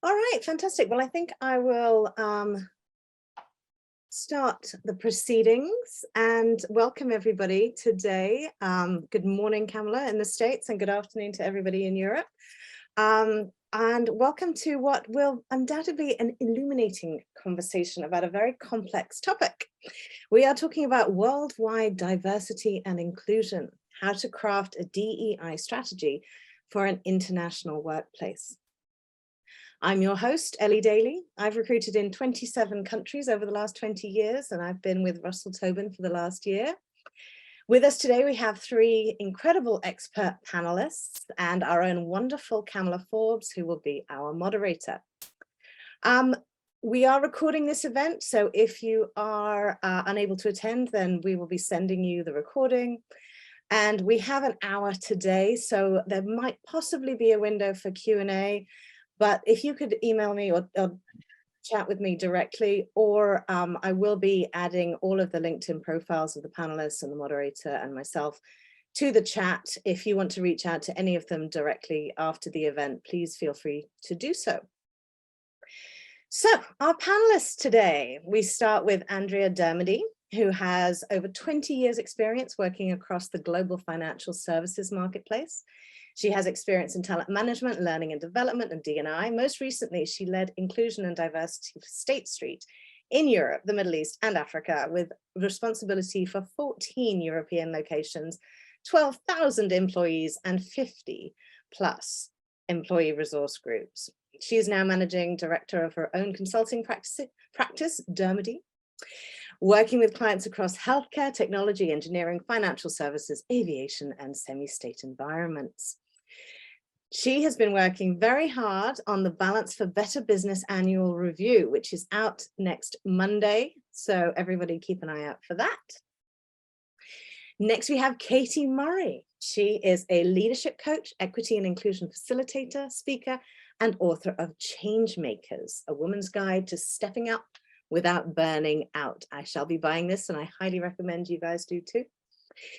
All right, fantastic. Well, I think I will start the proceedings and welcome everybody today. Good morning, Kamela in the States, and good afternoon to everybody in Europe. And welcome to what will undoubtedly be an illuminating conversation about a very complex topic. We are talking about worldwide diversity and inclusion, how to craft a DEI strategy for an international workplace. I'm your host, Ellie Dailey. I've recruited in 27 countries over the last 20 years, and I've been with Russell Tobin for the last year. With us today, we have three incredible expert panelists and our own wonderful Kamela Forbes, who will be our moderator. We are recording this event, so if you are unable to attend, then we will be sending you the recording. And we have an hour today, so there might possibly be a window for Q&A. But if you could email me or chat with me directly, or I will be adding all of the LinkedIn profiles of the panelists and the moderator and myself to the chat. If you want to reach out to any of them directly after the event, please feel free to do so. So our panelists today, we start with Andrea Dermody, who has over 20 years experience working across the global financial services marketplace. She has experience in talent management, learning and development, and D&I. Most recently, she led inclusion and diversity for State Street in Europe, the Middle East, and Africa, with responsibility for 14 European locations, 12,000 employees, and 50+ employee resource groups. She is now managing director of her own consulting practice, Dermody, working with clients across healthcare, technology, engineering, financial services, aviation, and semi-state environments. She has been working very hard on the Balance for Better Business annual review, which is out next Monday. So everybody keep an eye out for that. Next, we have Katy Murray. She is a leadership coach, equity and inclusion facilitator, speaker, and author of Change Makers, a woman's guide to stepping up without burning out. I shall be buying this, and I highly recommend you guys do too.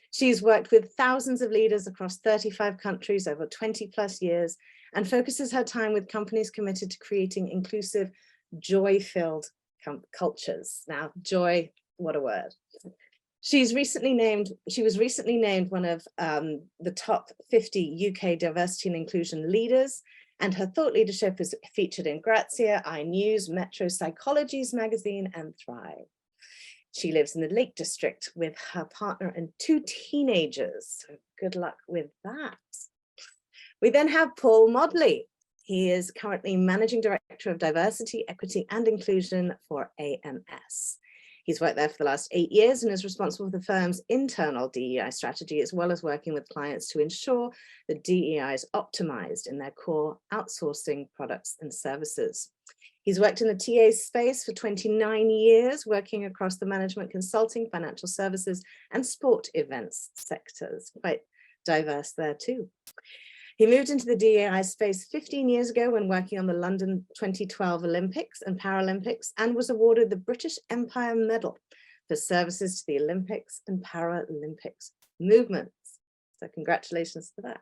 She's worked with thousands of leaders across 35 countries over 20+ years and focuses her time with companies committed to creating inclusive, joy-filled cultures. Now, joy, what a word. She was recently named one of the top 50 UK diversity and inclusion leaders, and her thought leadership is featured in Grazia, iNews, Metro Psychologies magazine, and Thrive. She lives in the Lake District with her partner and 2 teenagers. So good luck with that. We then have Paul Modley. He is currently Managing Director of Diversity, Equity and Inclusion for AMS. He's worked there for the last 8 years and is responsible for the firm's internal DEI strategy, as well as working with clients to ensure that DEI is optimized in their core outsourcing products and services. He's worked in the TA space for 29 years, working across the management consulting, financial services, and sport events sectors. Quite diverse there too. He moved into the DEI space 15 years ago when working on the London 2012 Olympics and Paralympics, and was awarded the British Empire Medal for services to the Olympics and Paralympics movements. So congratulations to that.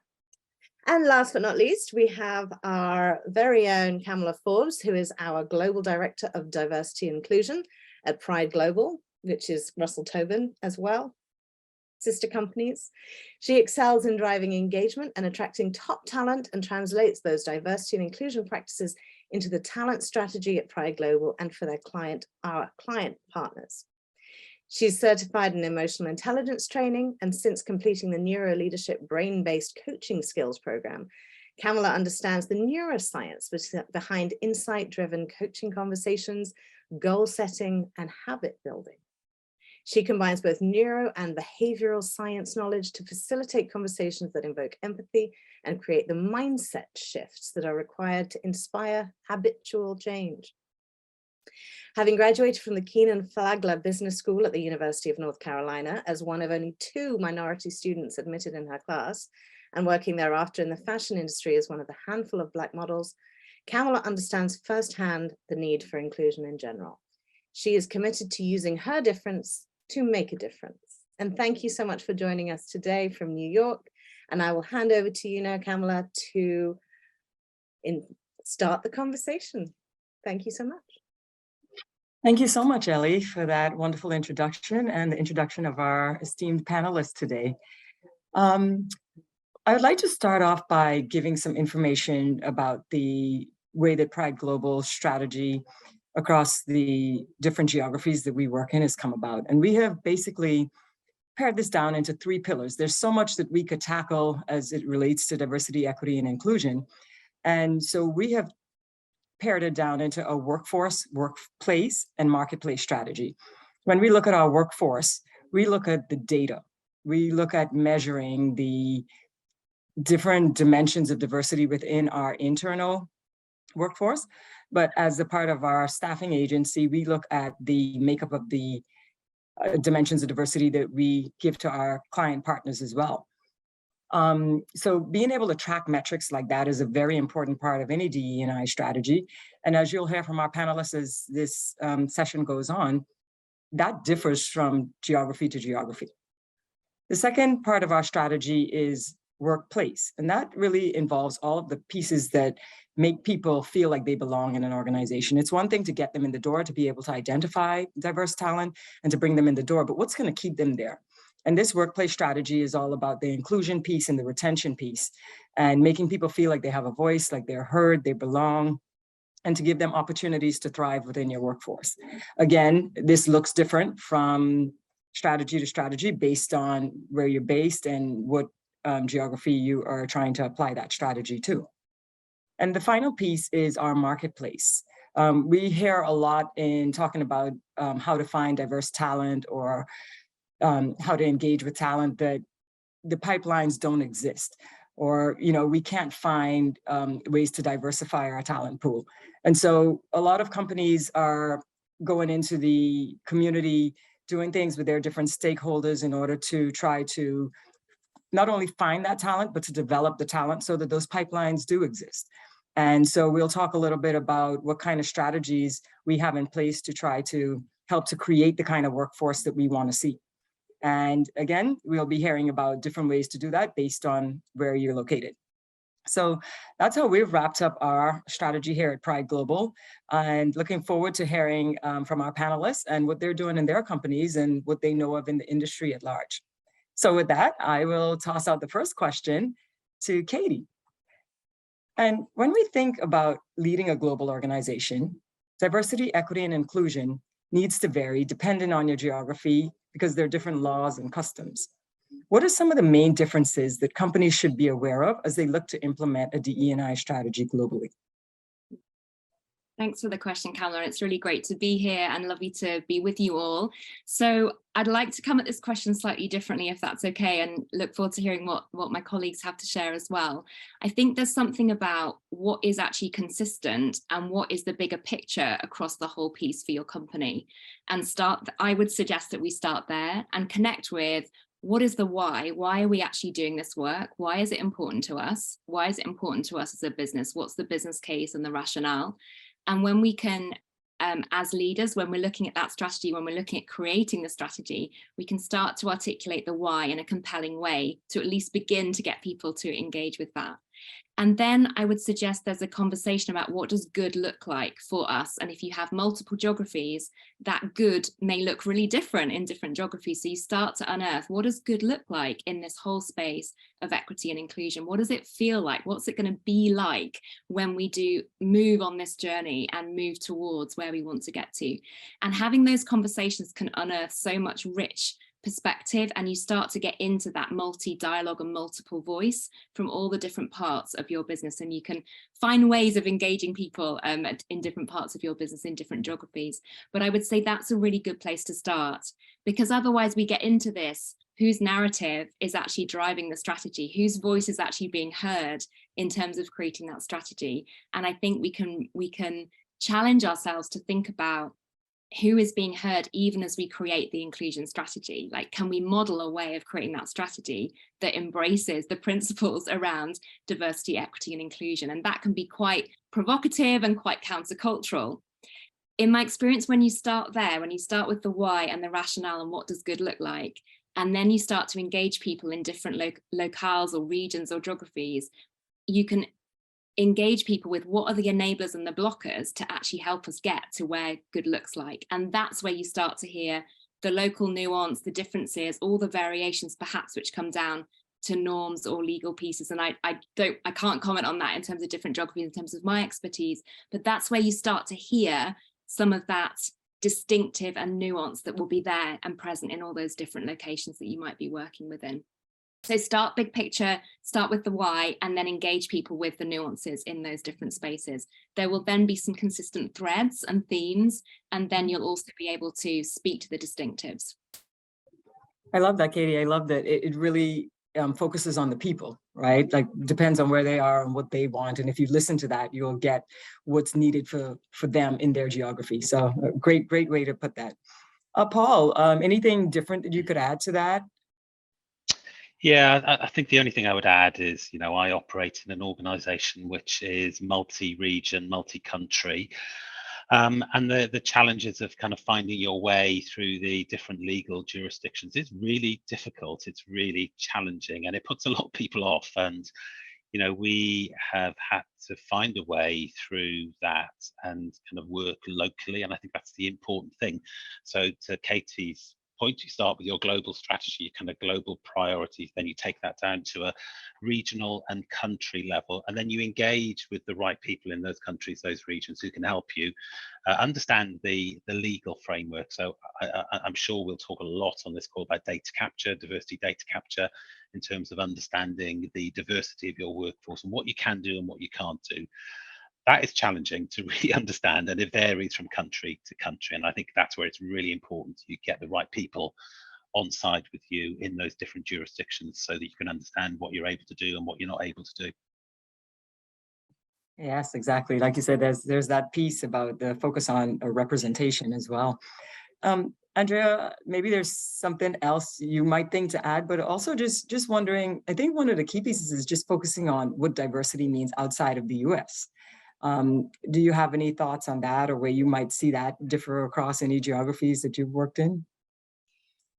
And last but not least, we have our very own Kamela Forbes, who is our Global Director of Diversity and Inclusion at Pride Global, which is Russell Tobin as well, sister companies. She excels in driving engagement and attracting top talent, and translates those diversity and inclusion practices into the talent strategy at Pride Global and for our client partners. She's certified in emotional intelligence training, and since completing the Neuro Leadership Brain-Based Coaching Skills Program, Kamela understands the neuroscience behind insight-driven coaching conversations, goal setting, and habit building. She combines both neuro and behavioral science knowledge to facilitate conversations that invoke empathy and create the mindset shifts that are required to inspire habitual change. Having graduated from the Keenan Flagler Business School at the University of North Carolina as one of only 2 minority students admitted in her class, and working thereafter in the fashion industry as one of the handful of Black models, Kamela understands firsthand the need for inclusion in general. She is committed to using her difference to make a difference. And thank you so much for joining us today from New York. And I will hand over to you now, Kamela, to start the conversation. Thank you so much. Thank you so much, Ellie, for that wonderful introduction and the introduction of our esteemed panelists today. I would like to start off by giving some information about the way that Pride Global strategy across the different geographies that we work in has come about. And we have basically pared this down into 3 pillars. There's so much that we could tackle as it relates to diversity, equity, and inclusion. And so we have pared it down into a workforce, workplace, and marketplace strategy. When we look at our workforce, we look at the data. We look at measuring the different dimensions of diversity within our internal workforce. But as a part of our staffing agency, we look at the makeup of the dimensions of diversity that we give to our client partners as well. So being able to track metrics like that is a very important part of any DE&I strategy. And as you'll hear from our panelists as this session goes on, that differs from geography to geography. The second part of our strategy is workplace, and that really involves all of the pieces that make people feel like they belong in an organization. It's one thing to get them in the door, to be able to identify diverse talent and to bring them in the door, but what's going to keep them there? And this workplace strategy is all about the inclusion piece and the retention piece, and making people feel like they have a voice, like they're heard, they belong, and to give them opportunities to thrive within your workforce. Again, this looks different from strategy to strategy based on where you're based and what geography you are trying to apply that strategy to. And the final piece is our marketplace. We hear a lot in talking about how to find diverse talent or how to engage with talent, that the pipelines don't exist, or we can't find ways to diversify our talent pool. And so a lot of companies are going into the community, doing things with their different stakeholders in order to try to not only find that talent, but to develop the talent so that those pipelines do exist. And so we'll talk a little bit about what kind of strategies we have in place to try to help to create the kind of workforce that we want to see. And again, we'll be hearing about different ways to do that based on where you're located. So that's how we've wrapped up our strategy here at Pride Global, and looking forward to hearing from our panelists and what they're doing in their companies and what they know of in the industry at large. So with that, I will toss out the first question to Katy. And when we think about leading a global organization, diversity, equity, and inclusion needs to vary depending on your geography because there are different laws and customs. What are some of the main differences that companies should be aware of as they look to implement a DE&I strategy globally? Thanks for the question, Kamela. It's really great to be here and lovely to be with you all. So I'd like to come at this question slightly differently, if that's okay, and look forward to hearing what my colleagues have to share as well. I think there's something about what is actually consistent and what is the bigger picture across the whole piece for your company. And I would suggest that we start there and connect with what is the why? Why are we actually doing this work? Why is it important to us? Why is it important to us as a business? What's the business case and the rationale? And when we can, as leaders, when we're looking at that strategy, when we're looking at creating the strategy, we can start to articulate the why in a compelling way to at least begin to get people to engage with that. And then I would suggest there's a conversation about what does good look like for us. And if you have multiple geographies, that good may look really different in different geographies. So you start to unearth, what does good look like in this whole space of equity and inclusion? What does it feel like? What's it going to be like when we do move on this journey and move towards where we want to get to? And having those conversations can unearth so much rich perspective, and you start to get into that multi-dialogue and multiple voice from all the different parts of your business, and you can find ways of engaging people in different parts of your business in different geographies. But I would say that's a really good place to start, because otherwise we get into this, whose narrative is actually driving the strategy, whose voice is actually being heard in terms of creating that strategy. And I think we can challenge ourselves to think about who is being heard even as we create the inclusion strategy. Like, can we model a way of creating that strategy that embraces the principles around diversity, equity, and inclusion? And that can be quite provocative and quite countercultural. In my experience, when you start there, when you start with the why and the rationale and what does good look like, and then you start to engage people in different locales or regions or geographies, you can engage people with what are the enablers and the blockers to actually help us get to where good looks like. And that's where you start to hear the local nuance, the differences, all the variations perhaps which come down to norms or legal pieces. And I can't comment on that in terms of different geographies in terms of my expertise, but that's where you start to hear some of that distinctive and nuance that will be there and present in all those different locations that you might be working within. So start big picture, start with the why, and then engage people with the nuances in those different spaces. There will then be some consistent threads and themes, and then you'll also be able to speak to the distinctives. I love that, Katy. I love that it really focuses on the people, right? Like, depends on where they are and what they want. And if you listen to that, you'll get what's needed for them in their geography. So great way to put that. Paul, anything different that you could add to that? Yeah, I think the only thing I would add is, I operate in an organization which is multi-region, multi-country. And the challenges of kind of finding your way through the different legal jurisdictions is really difficult. It's really challenging, and it puts a lot of people off. And, we have had to find a way through that and kind of work locally. And I think that's the important thing. So to Katy's point, you start with your global strategy, your kind of global priorities, then you take that down to a regional and country level, and then you engage with the right people in those countries, those regions, who can help you understand the legal framework. So I'm sure we'll talk a lot on this call about data capture, diversity data capture, in terms of understanding the diversity of your workforce and what you can do and what you can't do. That is challenging to really understand, and it varies from country to country. And I think that's where it's really important you get the right people on side with you in those different jurisdictions so that you can understand what you're able to do and what you're not able to do. Yes, exactly. Like you said, there's that piece about the focus on representation as well. Andrea, maybe there's something else you might think to add, but also just wondering, I think one of the key pieces is just focusing on what diversity means outside of the US. Do you have any thoughts on that, or where you might see that differ across any geographies that you've worked in?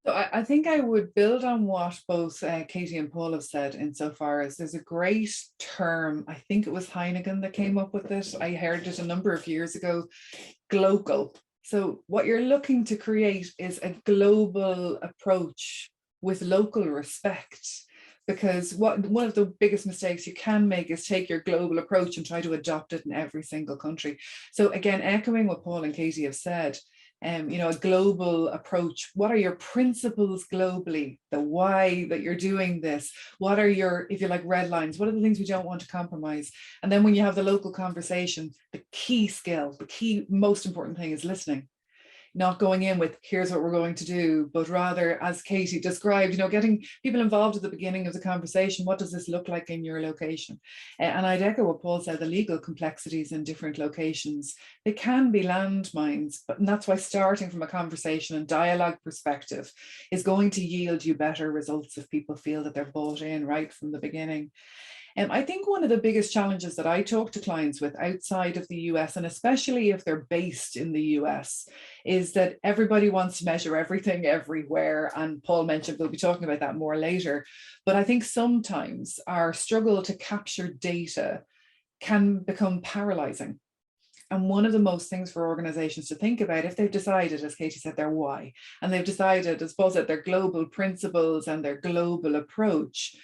So I think I would build on what both Katy and Paul have said, insofar as there's a great term, I think it was Heineken that came up with it. I heard it a number of years ago, global. So what you're looking to create is a global approach with local respect. Because one of the biggest mistakes you can make is take your global approach and try to adopt it in every single country. So again, echoing what Paul and Katy have said, a global approach. What are your principles globally? The why that you're doing this? What are your, if you like, red lines? What are the things we don't want to compromise? And then when you have the local conversation, the key skill, the key most important thing is listening. Not going in with, here's what we're going to do, but rather, as Katy described, getting people involved at the beginning of the conversation. What does this look like in your location? And I'd echo what Paul said, the legal complexities in different locations. They can be landmines, but that's why starting from a conversation and dialogue perspective is going to yield you better results if people feel that they're bought in right from the beginning. I think one of the biggest challenges that I talk to clients with outside of the US, and especially if they're based in the US, is that everybody wants to measure everything everywhere. And Paul mentioned, we'll be talking about that more later. But I think sometimes our struggle to capture data can become paralyzing. And one of the most things for organizations to think about, if they've decided, as Katy said, their why, and they've decided, as Paul said, their global principles and their global approach,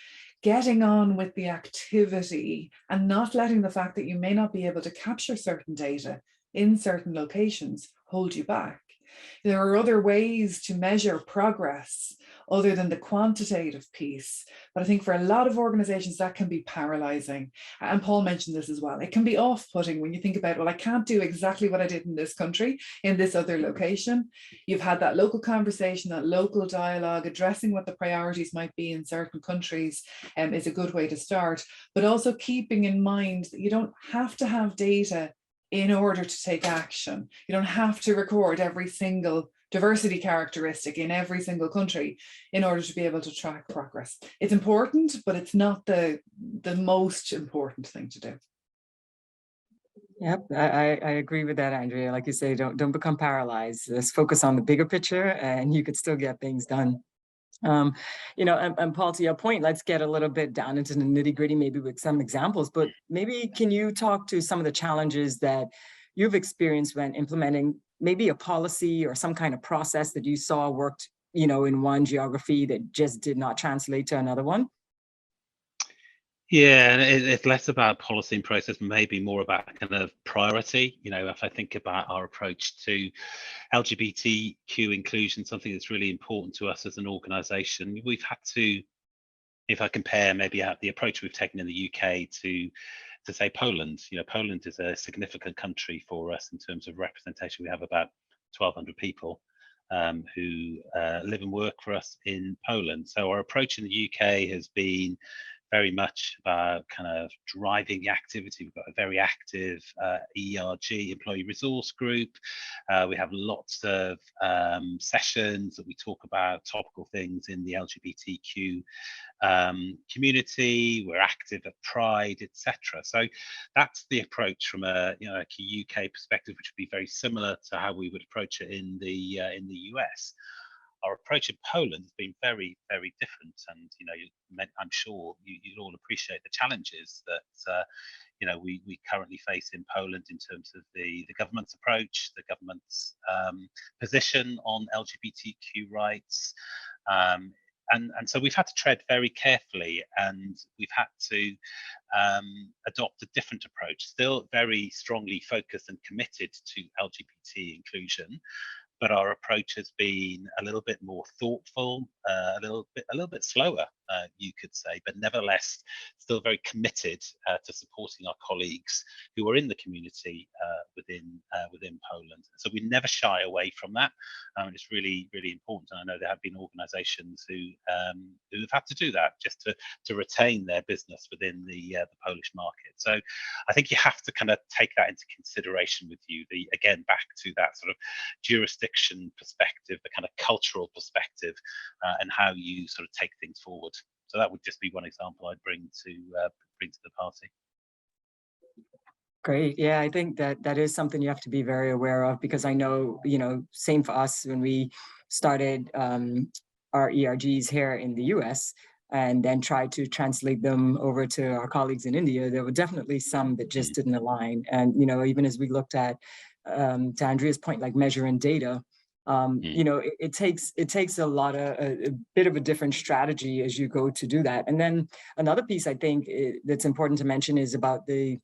getting on with the activity and not letting the fact that you may not be able to capture certain data in certain locations hold you back. There are other ways to measure progress other than the quantitative piece. But I think for a lot of organizations that can be paralyzing. And Paul mentioned this as well. It can be off-putting when you think about, well, I can't do exactly what I did in this country, in this other location. You've had that local conversation, that local dialogue, addressing what the priorities might be in certain countries is a good way to start. But also keeping in mind that you don't have to have data in order to take action. You don't have to record every single diversity characteristic in every single country in order to be able to track progress. It's important, but it's not the most important thing to do. Yep, I agree with that, Andrea. Like you say, don't become paralyzed. Let's focus on the bigger picture and you could still get things done. You know, and Paul, to your point, let's get a little bit down into the nitty gritty, maybe with some examples, but maybe can you talk to some of the challenges that you've experienced when implementing maybe a policy or some kind of process that you saw worked, you know, in one geography that just did not translate to another one? Yeah, and it's less about policy and process, maybe more about kind of priority. You know, if I think about our approach to LGBTQ inclusion, something that's really important to us as an organisation, we've had to, if I compare maybe the approach we've taken in the UK to say Poland, you know, Poland is a significant country for us in terms of representation. We have about 1,200 people who live and work for us in Poland. So our approach in the UK has been very much about kind of driving the activity. We've got a very active ERG, employee resource group. We have lots of sessions that we talk about topical things in the LGBTQ community. We're active at Pride, etc. So that's the approach from a, you know, like a UK perspective, which would be very similar to how we would approach it in the US. Our approach in Poland has been very, very different, and you know, I'm sure you'll all appreciate the challenges that you know we currently face in Poland in terms of the government's approach, the government's position on LGBTQ rights, and so we've had to tread very carefully, and we've had to adopt a different approach, still very strongly focused and committed to LGBT inclusion. But our approach has been a little bit more thoughtful, a little bit slower, you could say, but nevertheless still very committed to supporting our colleagues who are in the community within Poland. So we never shy away from that. It's really, really important. And I know there have been organisations who have had to do that just to retain their business within the Polish market. So I think you have to kind of take that into consideration with you. Again, back to that sort of jurisdiction perspective, the kind of cultural perspective, and how you sort of take things forward. So that would just be one example I'd bring to the party. Great. Yeah, I think that is something you have to be very aware of, because I know, you know, same for us when we started our ERGs here in the US and then tried to translate them over to our colleagues in India. There were definitely some that just didn't align. And, you know, even as we looked at, to Andrea's point, like measuring data, you know, it takes a lot of a bit of a different strategy as you go to do that. And then another piece I think that's important to mention is about the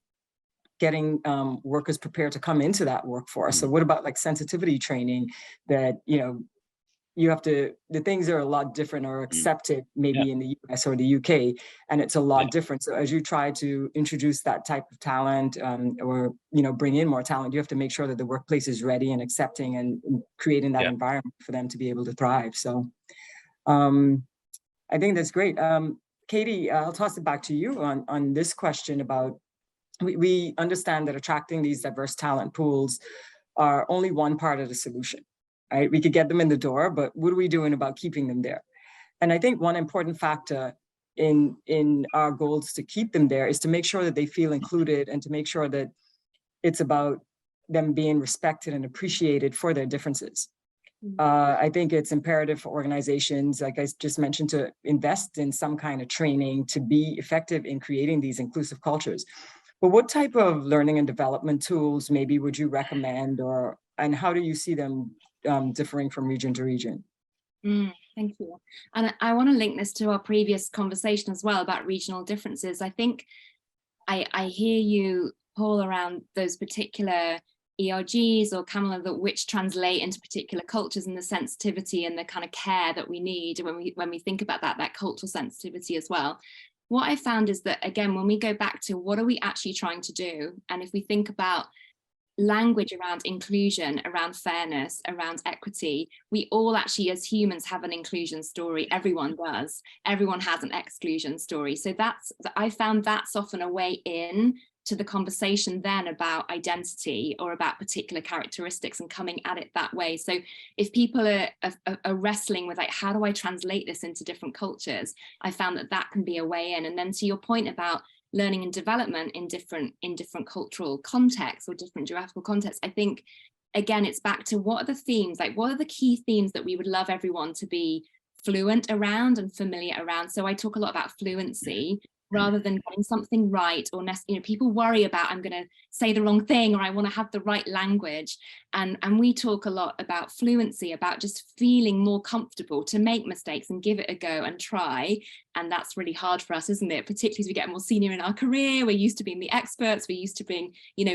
getting workers prepared to come into that workforce. So what about like sensitivity training that, you know, you have to, the things are a lot different or accepted maybe in the US or the UK, and it's a lot different. So as you try to introduce that type of talent or, you know, bring in more talent, you have to make sure that the workplace is ready and accepting and creating that environment for them to be able to thrive. So I think that's great. Katy, I'll toss it back to you on this question about, we understand that attracting these diverse talent pools are only one part of the solution. Right? We could get them in the door, but what are we doing about keeping them there? And I think one important factor in our goals to keep them there is to make sure that they feel included and to make sure that it's about them being respected and appreciated for their differences. I think it's imperative for organizations, like I just mentioned, to invest in some kind of training to be effective in creating these inclusive cultures. But what type of learning and development tools maybe would you recommend, and how do you see them differing from region to region? Thank you. And I want to link this to our previous conversation as well about regional differences. I think I hear you, Paul, around those particular ERGs or Kamela, which translate into particular cultures, and the sensitivity and the kind of care that we need when we think about that cultural sensitivity as well. What I found is that, again, when we go back to what are we actually trying to do, and if we think about language around inclusion, around fairness, around equity, we all actually as humans have an inclusion story. Everyone does. Everyone has an exclusion story. So I found that's often a way in to the conversation then about identity or about particular characteristics and coming at it that way. So if people are wrestling with like, how do I translate this into different cultures? I found that can be a way in. And then to your point about learning and development in different cultural contexts or different geographical contexts, I think, again, it's back to what are the themes, like what are the key themes that we would love everyone to be fluent around and familiar around. So I talk a lot about fluency rather than getting something right, or people worry about, I'm going to say the wrong thing, or I want to have the right language. And we talk a lot about fluency, about just feeling more comfortable to make mistakes and give it a go and try. And that's really hard for us, isn't it? Particularly as we get more senior in our career, we're used to being the experts, we're used to being,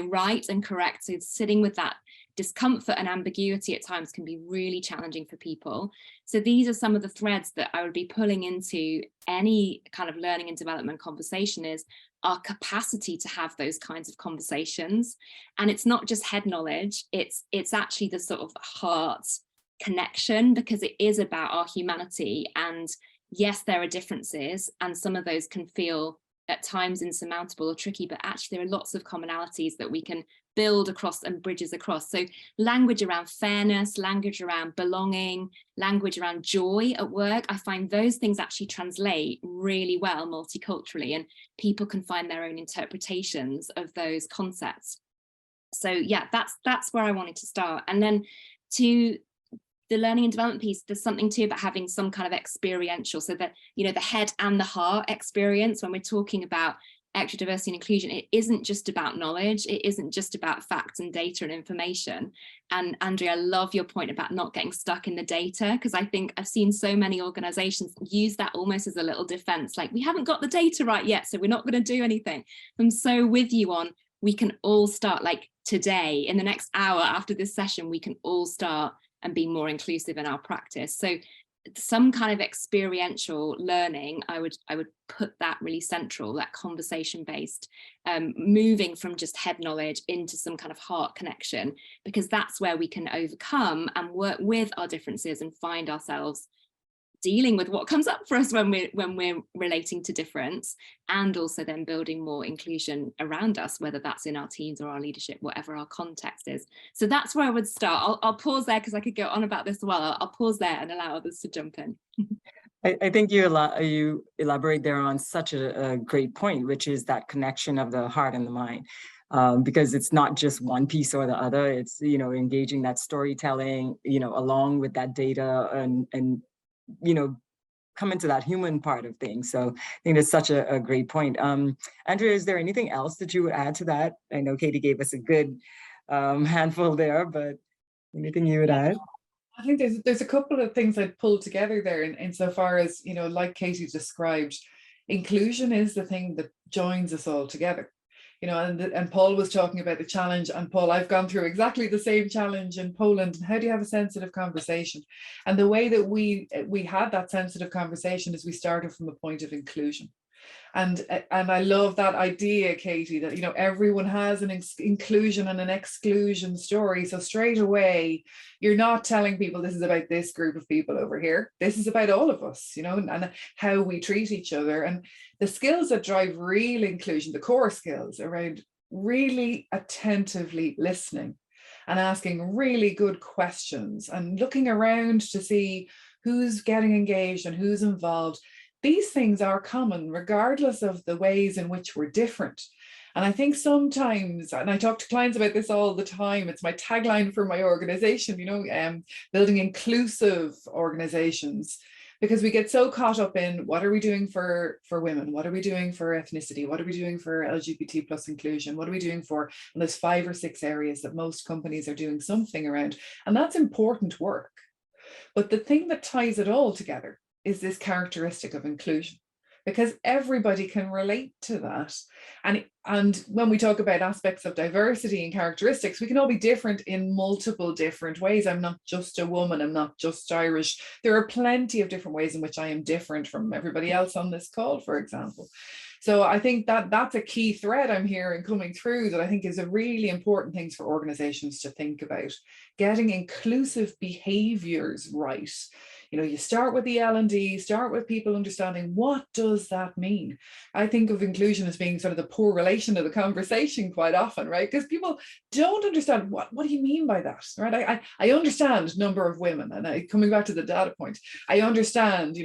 right and correct. So sitting with that discomfort and ambiguity at times can be really challenging for people. So these are some of the threads that I would be pulling into any kind of learning and development conversation, is our capacity to have those kinds of conversations. And it's not just head knowledge, it's actually the sort of heart connection, because it is about our humanity. And yes, there are differences, and some of those can feel at times insurmountable or tricky, but actually there are lots of commonalities that we can build across and bridges across. So language around fairness, language around belonging, language around joy at work, I find those things actually translate really well multiculturally, and people can find their own interpretations of those concepts. So yeah, that's where I wanted to start. And then to the learning and development piece, there's something too about having some kind of experiential, so that, the head and the heart experience. When we're talking about equity, diversity and inclusion, it isn't just about knowledge, it isn't just about facts and data and information. And Andrea, I love your point about not getting stuck in the data, because I think I've seen so many organizations use that almost as a little defense, like, we haven't got the data right yet, so we're not going to do anything. I'm so with you on, we can all start, like today, in the next hour after this session, we can all start and be more inclusive in our practice. So some kind of experiential learning, I would put that really central, that conversation based, moving from just head knowledge into some kind of heart connection, because that's where we can overcome and work with our differences and find ourselves dealing with what comes up for us when we're relating to difference, and also then building more inclusion around us, whether that's in our teams or our leadership, whatever our context is. So that's where I would start. I'll pause there, because I could go on about this as well. I'll pause there and allow others to jump in. I think you elaborate there on such a great point, which is that connection of the heart and the mind. Because it's not just one piece or the other, it's, engaging that storytelling, along with that data, and come into that human part of things. So I think that's such a great point. Andrea, is there anything else that you would add to that? I know Katy gave us a good handful there, but anything you would add? I think there's a couple of things I'd pull together there, insofar as, like Katy described, inclusion is the thing that joins us all together. And Paul was talking about the challenge, and Paul, I've gone through exactly the same challenge in Poland. How do you have a sensitive conversation? And the way that we had that sensitive conversation is we started from a point of inclusion. And I love that idea, Katy, that everyone has an inclusion and an exclusion story. So straight away, you're not telling people this is about this group of people over here. This is about all of us, and how we treat each other. And the skills that drive real inclusion, the core skills around really attentively listening and asking really good questions and looking around to see who's getting engaged and who's involved. These things are common, regardless of the ways in which we're different. And I think sometimes, and I talk to clients about this all the time, it's my tagline for my organization, building inclusive organizations, because we get so caught up in what are we doing for women? What are we doing for ethnicity? What are we doing for LGBT plus inclusion? What are we doing for, and there's 5 or 6 areas that most companies are doing something around, and that's important work. But the thing that ties it all together is this characteristic of inclusion, because everybody can relate to that. And when we talk about aspects of diversity and characteristics, we can all be different in multiple different ways. I'm not just a woman, I'm not just Irish. There are plenty of different ways in which I am different from everybody else on this call, for example. So I think that that's a key thread I'm hearing coming through, that I think is a really important thing for organizations to think about. Getting inclusive behaviors right. You start with the L&D, start with people understanding, what does that mean? I think of inclusion as being sort of the poor relation of the conversation quite often, right? Because people don't understand, what do you mean by that, right? I understand number of women, and coming back to the data point, I understand,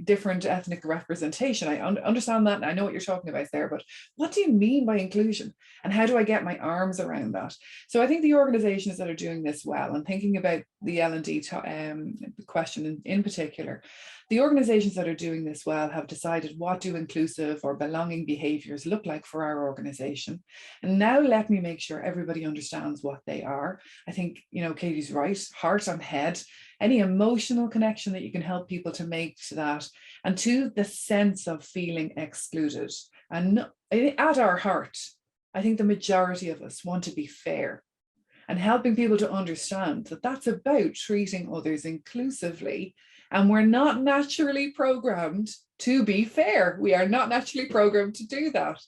different ethnic representation. I understand that, and I know what you're talking about there, but what do you mean by inclusion? And how do I get my arms around that? So I think the organizations that are doing this well and thinking about the L&D question in particular. The organizations that are doing this well have decided what do inclusive or belonging behaviors look like for our organization. And now let me make sure everybody understands what they are. I think, you know, Katie's right, heart and head, any emotional connection that you can help people to make to that, and to the sense of feeling excluded. And at our heart, I think the majority of us want to be fair, and helping people to understand that that's about treating others inclusively. And we're not naturally programmed to be fair. We are not naturally programmed to do that.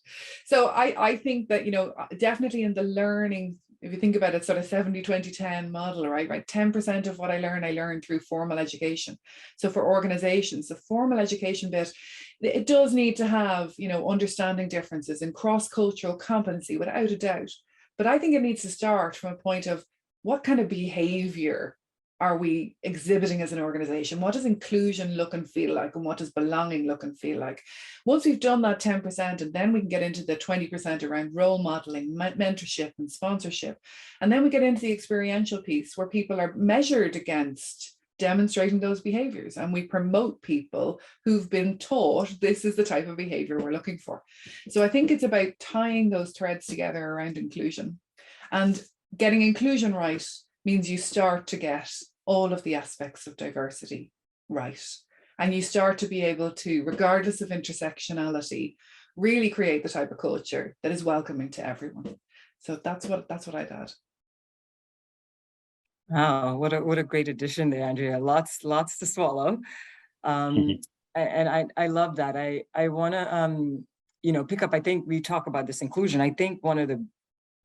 So I think that, you know, definitely in the learning, if you think about it, sort of 70-20-10 model, right? 10% of what I learn through formal education. So for organizations, the formal education bit, it does need to have, you know, understanding differences and cross-cultural competency, without a doubt. But I think it needs to start from a point of what kind of behavior are we exhibiting as an organization? What does inclusion look and feel like? And what does belonging look and feel like? Once we've done that 10%, and then we can get into the 20% around role modeling, mentorship and sponsorship. And then we get into the experiential piece where people are measured against demonstrating those behaviors. And we promote people who've been taught this is the type of behavior we're looking for. So I think it's about tying those threads together around inclusion. And getting inclusion right means you start to get all of the aspects of diversity right. And you start to be able to, regardless of intersectionality, really create the type of culture that is welcoming to everyone. So that's what I'd add. Wow, what a great addition there, Andrea. Lots to swallow. And I love that. I want to you know, pick up. I think we talk about this inclusion. I think one of the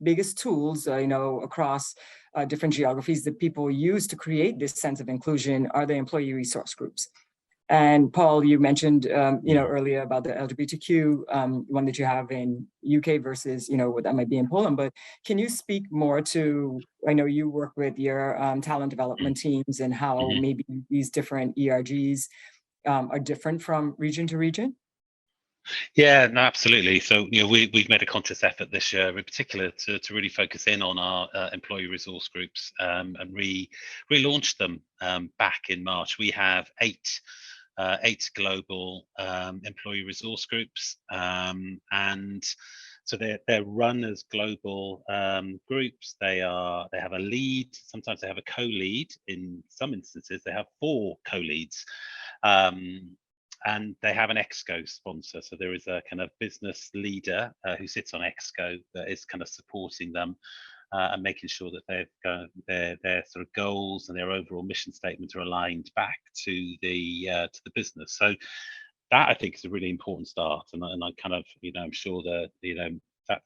biggest tools, you know, across different geographies that people use to create this sense of inclusion are the employee resource groups. And Paul, you mentioned, you know, earlier about the LGBTQ one that you have in UK versus, you know, what that might be in Poland. But can you speak more to, I know you work with your talent development teams and how maybe these different ERGs are different from region to region? Yeah, no, absolutely. So, you know, we've made a conscious effort this year, in particular, to really focus in on our employee resource groups and relaunch them back in March. We have eight global employee resource groups, and so they're run as global groups. They have a lead. Sometimes they have a co-lead. In some instances, they have 4 co-leads. And they have an ExCo sponsor. So there is a kind of business leader who sits on ExCo that is kind of supporting them and making sure that their sort of goals and their overall mission statement are aligned back to the business. So that, I think, is a really important start. And I kind of, you know, I'm sure that, you know,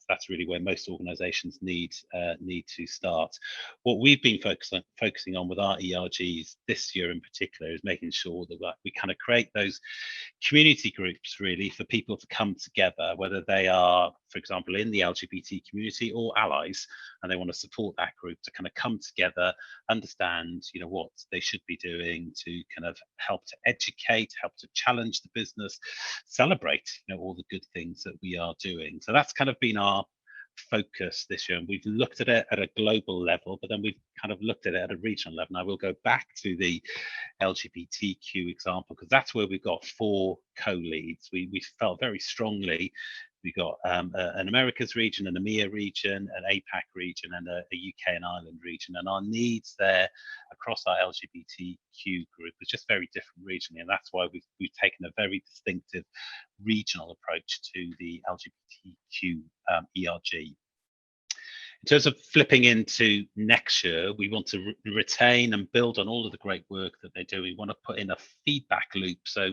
that's really where most organizations need to start. What we've been focusing on with our ERGs this year in particular is making sure that we kind of create those community groups really for people to come together, whether they are, for example, in the LGBT community or allies, and they want to support that group to kind of come together, understand, you know, what they should be doing to kind of help to educate, help to challenge the business, celebrate, you know, all the good things that we are doing. So that's kind of been our focus this year, and we've looked at it at a global level, but then we've kind of looked at it at a regional level. And I will go back to the LGBTQ example because that's where we've got 4 co-leads. We felt very strongly we got an Americas region, an EMEA region, an APAC region, and a UK and Ireland region. And our needs there across our LGBTQ group is just very different regionally. And that's why we've taken a very distinctive regional approach to the LGBTQ ERG. In terms of flipping into next year, we want to retain and build on all of the great work that they do. We want to put in a feedback loop so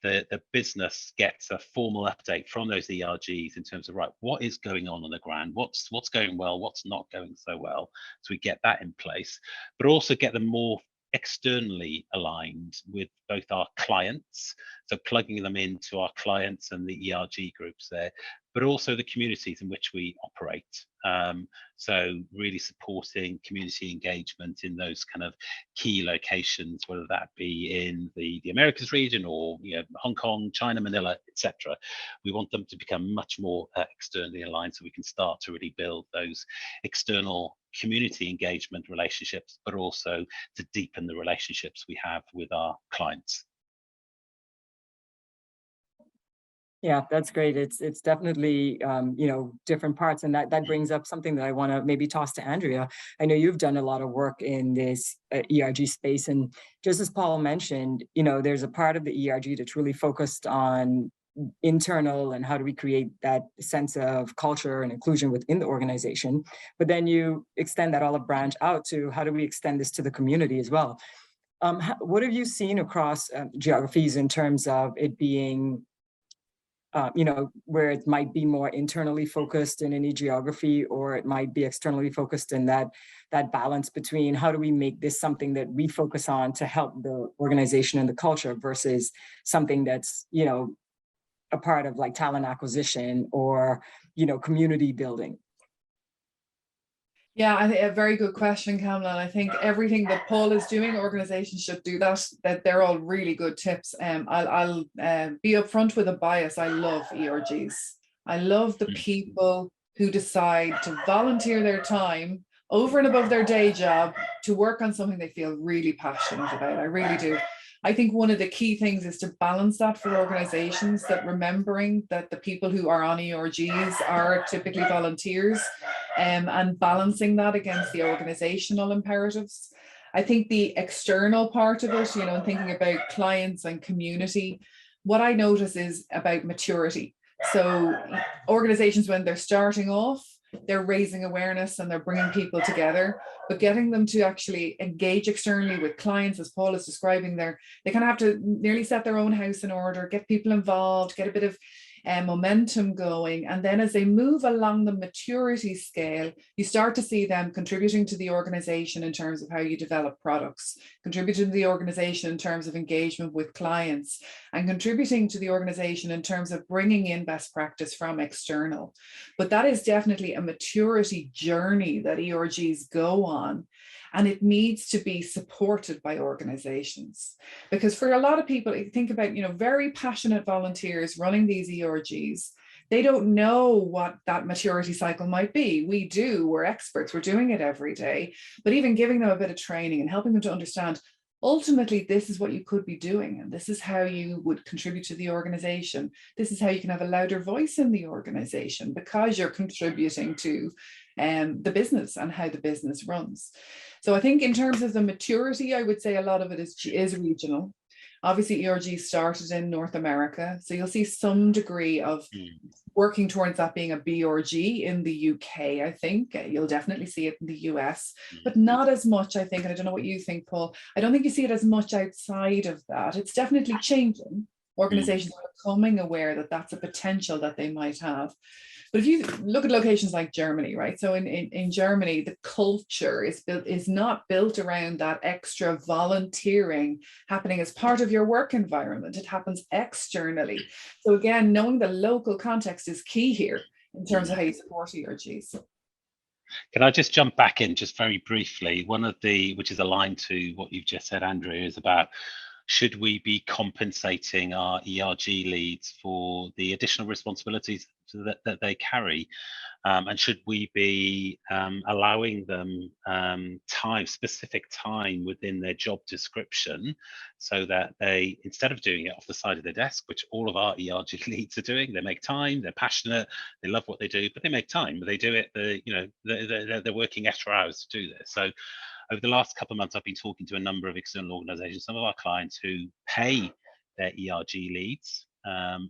the business gets a formal update from those ERGs in terms of, right, what is going on the ground, what's going well, what's not going so well. So we get that in place, but also get them more externally aligned with both our clients, so plugging them into our clients and the ERG groups there, but also the communities in which we operate. So really supporting community engagement in those kind of key locations, whether that be in the Americas region or Hong Kong, China, Manila, etc. We want them to become much more externally aligned, so we can start to really build those external community engagement relationships, but also to deepen the relationships we have with our clients. Yeah, that's great. It's definitely different parts, and that brings up something that I want to maybe toss to Andrea. I know you've done a lot of work in this ERG space, and just as Paul mentioned, there's a part of the ERG that's really focused on internal and how do we create that sense of culture and inclusion within the organization. But then you extend that olive branch out to how do we extend this to the community as well. What have you seen across geographies in terms of it being where it might be more internally focused in any geography, or it might be externally focused in that balance between how do we make this something that we focus on to help the organization and the culture versus something that's, a part of like talent acquisition or, community building? Yeah, I think a very good question, Kamela. And I think everything that Paul is doing, organizations should do that they're all really good tips. I'll be upfront with a bias. I love ERGs. I love the people who decide to volunteer their time over and above their day job to work on something they feel really passionate about. I really do. I think one of the key things is to balance that for organizations, that remembering that the people who are on ERGs are typically volunteers, and balancing that against the organizational imperatives. I think the external part of it, and thinking about clients and community, what I notice is about maturity. So organizations, when they're starting off, they're raising awareness and they're bringing people together, but getting them to actually engage externally with clients, as Paul is describing there, they kind of have to nearly set their own house in order, get people involved, get a bit of momentum going. And then as they move along the maturity scale, you start to see them contributing to the organization in terms of how you develop products, contributing to the organization in terms of engagement with clients, and contributing to the organization in terms of bringing in best practice from external. But that is definitely a maturity journey that ERGs go on. And it needs to be supported by organizations, because for a lot of people, think about, very passionate volunteers running these ERGs. They don't know what that maturity cycle might be. We do, we're experts, we're doing it every day, but even giving them a bit of training and helping them to understand, ultimately, this is what you could be doing, and this is how you would contribute to the organization. This is how you can have a louder voice in the organization because you're contributing to the business and how the business runs. So I think in terms of the maturity, I would say a lot of it is regional. Obviously, ERG started in North America, so you'll see some degree of working towards that being a BRG in the UK, I think. You'll definitely see it in the US, but not as much, I think. And I don't know what you think, Paul. I don't think you see it as much outside of that. It's definitely changing. Organizations are becoming aware that that's a potential that they might have. But if you look at locations like Germany, right? So in Germany, the culture is not built around that extra volunteering happening as part of your work environment. It happens externally. So again, knowing the local context is key here in terms of how you support ERGs. Can I just jump back in just very briefly? One of the, which is aligned to what you've just said, Andrea, is about should we be compensating our ERG leads for the additional responsibilities that they carry? And should we be allowing them specific time within their job description, so that they, instead of doing it off the side of their desk, which all of our ERG leads are doing, they make time, they're passionate, they love what they do, but they make time, they do it, they're working extra hours to do this. So over the last couple of months, I've been talking to a number of external organizations, some of our clients who pay their ERG leads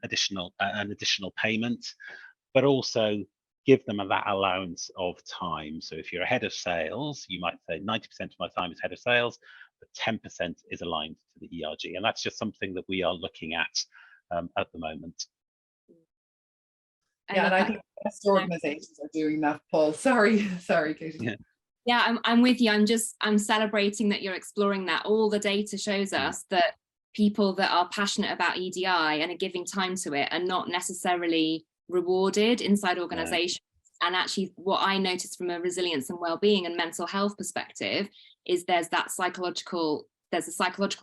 additional payment, but also give them that allowance of time. So if you're a head of sales, you might say 90% of my time is head of sales, but 10% is aligned to the ERG. And that's just something that we are looking at the moment. Yeah, and I think best organizations are doing that, Paul. Sorry, Katy. Yeah, I'm with you. I'm celebrating that you're exploring that. All the data shows us that people that are passionate about EDI and are giving time to it are not necessarily rewarded inside organizations. And actually what I noticed from a resilience and well-being and mental health perspective is there's a psychological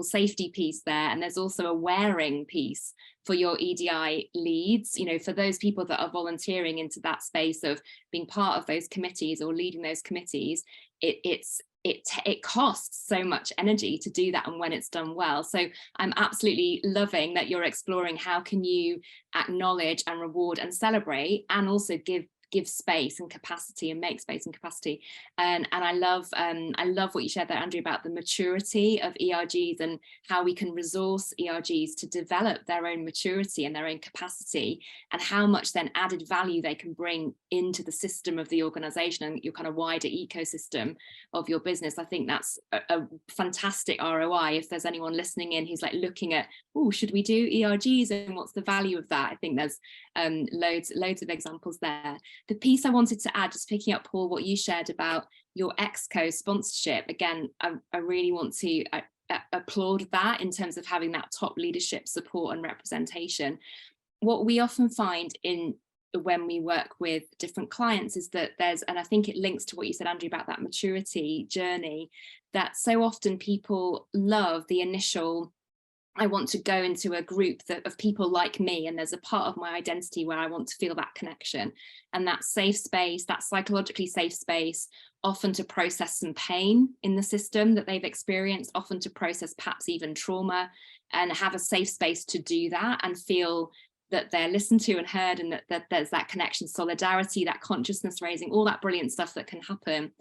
safety piece there, and there's also a wearing piece for your EDI leads, you know, for those people that are volunteering into that space of being part of those committees or leading those committees. It costs so much energy to do that, and when it's done well. So I'm absolutely loving that you're exploring how can you acknowledge and reward and celebrate, and also give space and capacity, and make space and capacity. And I love what you shared there, Andrea, about the maturity of ERGs and how we can resource ERGs to develop their own maturity and their own capacity, and how much then added value they can bring into the system of the organization and your kind of wider ecosystem of your business. I think that's a fantastic ROI. If there's anyone listening in who's like looking at, oh, should we do ERGs and what's the value of that? I think there's loads of examples there. The piece I wanted to add, just picking up, Paul, what you shared about your Exco sponsorship, again, I really want to applaud that in terms of having that top leadership support and representation. What we often find when we work with different clients is that and I think it links to what you said, Andrea, about that maturity journey, that so often people love the initial, I want to go into a group of people like me, and there's a part of my identity where I want to feel that connection and that safe space, that psychologically safe space, often to process some pain in the system that they've experienced, often to process perhaps even trauma, and have a safe space to do that and feel that they're listened to and heard, and that there's that connection, solidarity, that consciousness raising, all that brilliant stuff that can happen.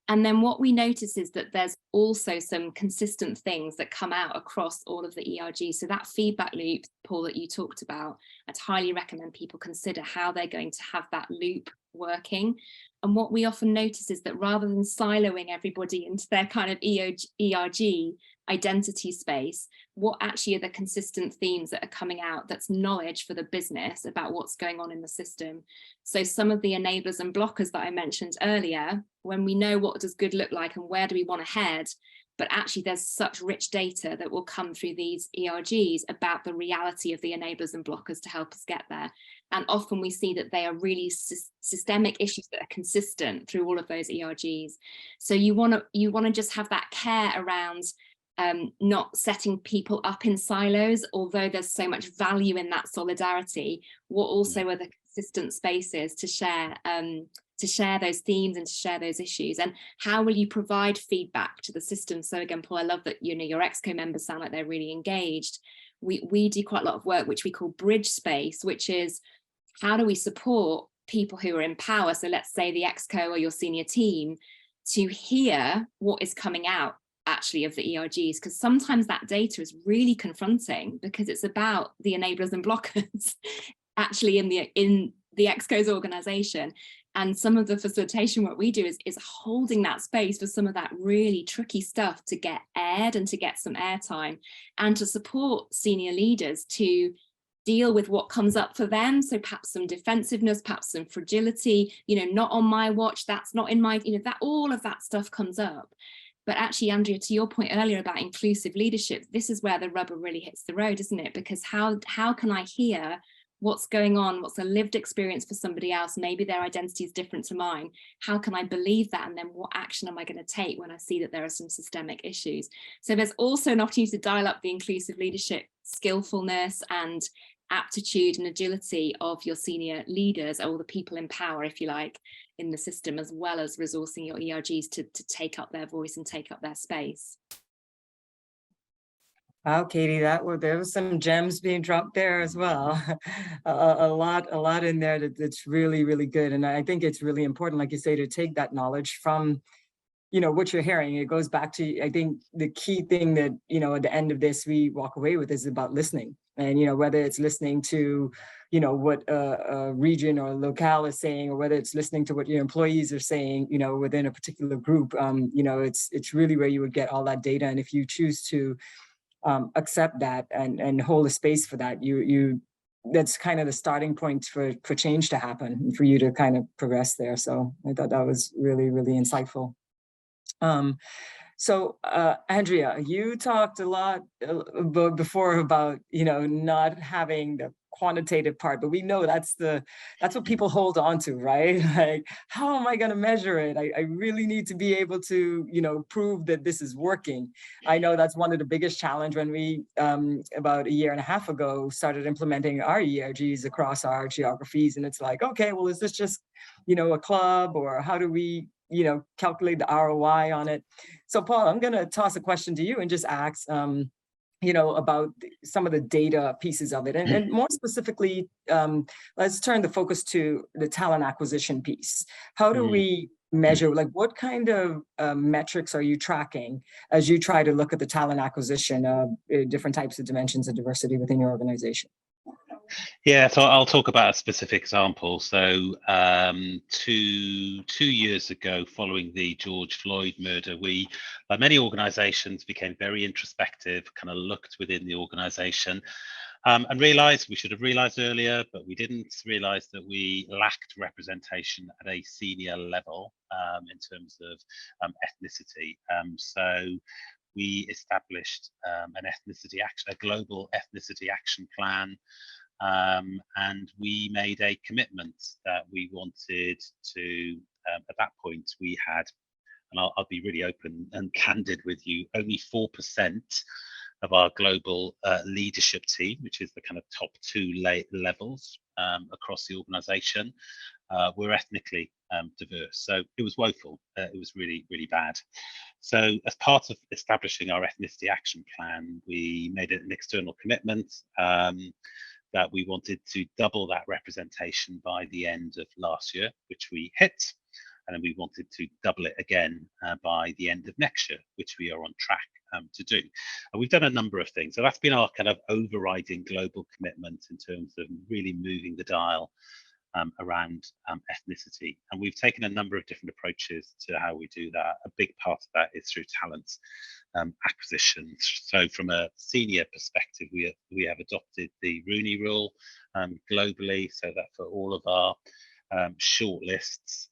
And then what we notice is that there's also some consistent things that come out across all of the ERGs. So that feedback loop, Paul, that you talked about, I'd highly recommend people consider how they're going to have that loop working. And what we often notice is that rather than siloing everybody into their kind of ERG identity space, what actually are the consistent themes that are coming out that's knowledge for the business about what's going on in the system. So some of the enablers and blockers that I mentioned earlier, when we know what does good look like and where do we want to head, but actually there's such rich data that will come through these ERGs about the reality of the enablers and blockers to help us get there. And often we see that they are really systemic issues that are consistent through all of those ERGs. So you want to just have that care around not setting people up in silos, although there's so much value in that solidarity. What also are the consistent spaces to share those themes and to share those issues, and how will you provide feedback to the system? So again, Paul, I love that, you know, your Exco members sound like they're really engaged. We do quite a lot of work which we call bridge space, which is how do we support people who are in power, so let's say the Exco or your senior team, to hear what is coming out actually of the ERGs, because sometimes that data is really confronting because it's about the enablers and blockers actually in the Exco's organization. And some of the facilitation work we do is holding that space for some of that really tricky stuff to get aired and to get some airtime, and to support senior leaders to deal with what comes up for them. So perhaps some defensiveness, perhaps some fragility, you know, not on my watch, that's not in my, you know, that all of that stuff comes up. But actually, Andrea, to your point earlier about inclusive leadership, this is where the rubber really hits the road, isn't it? Because how can I hear what's going on, what's a lived experience for somebody else? Maybe their identity is different to mine. How can I believe that? And then what action am I going to take when I see that there are some systemic issues? So there's also an opportunity to dial up the inclusive leadership skillfulness and aptitude and agility of your senior leaders, or the people in power, if you like, in the system, as well as resourcing your ERGs to take up their voice and take up their space. Wow, Katy, there was some gems being dropped there as well. a lot in there that's really, really good. And I think it's really important, like you say, to take that knowledge from, you know, what you're hearing. It goes back to, I think the key thing that, you know, at the end of this, we walk away with is about listening. And, you know, whether it's listening to, you know, what a region or locale is saying, or whether it's listening to what your employees are saying, you know, within a particular group, you know, it's really where you would get all that data. And if you choose to accept that and hold a space for that, that's kind of the starting point for change to happen, for you to kind of progress there. So I thought that was really, really insightful. So, Andrea, you talked a lot before about, not having the quantitative part, but we know that's what people hold on to, right? Like, how am I going to measure it? I really need to be able to, prove that this is working. I know that's one of the biggest challenge when we, about a year and a half ago, started implementing our ERGs across our geographies. And it's like, okay, well, is this just, a club, or how do we, calculate the ROI on it? So Paul, I'm going to toss a question to you and just ask, about some of the data pieces of it. And more specifically, let's turn the focus to the talent acquisition piece. How do we measure, like, what kind of metrics are you tracking as you try to look at the talent acquisition of different types of dimensions of diversity within your organization? Yeah, so I'll talk about a specific example. So 2 years ago, following the George Floyd murder, we, like many organizations, became very introspective, kind of looked within the organization and realized we should have realized earlier, but we didn't realize that we lacked representation at a senior level in terms of ethnicity. So we established a global ethnicity action plan. And we made a commitment that we wanted to, at that point we had, and I'll be really open and candid with you, only 4% of our global leadership team, which is the kind of top 2 levels across the organization, were ethnically diverse. So it was woeful. It was really, really bad. So as part of establishing our ethnicity action plan, we made an external commitment that we wanted to double that representation by the end of last year, which we hit. And then we wanted to double it again by the end of next year, which we are on track to do. And we've done a number of things. So that's been our kind of overriding global commitment in terms of really moving the dial around ethnicity. And we've taken a number of different approaches to how we do that. A big part of that is through talent acquisition. So from a senior perspective, we have adopted the Rooney Rule globally, so that for all of our shortlists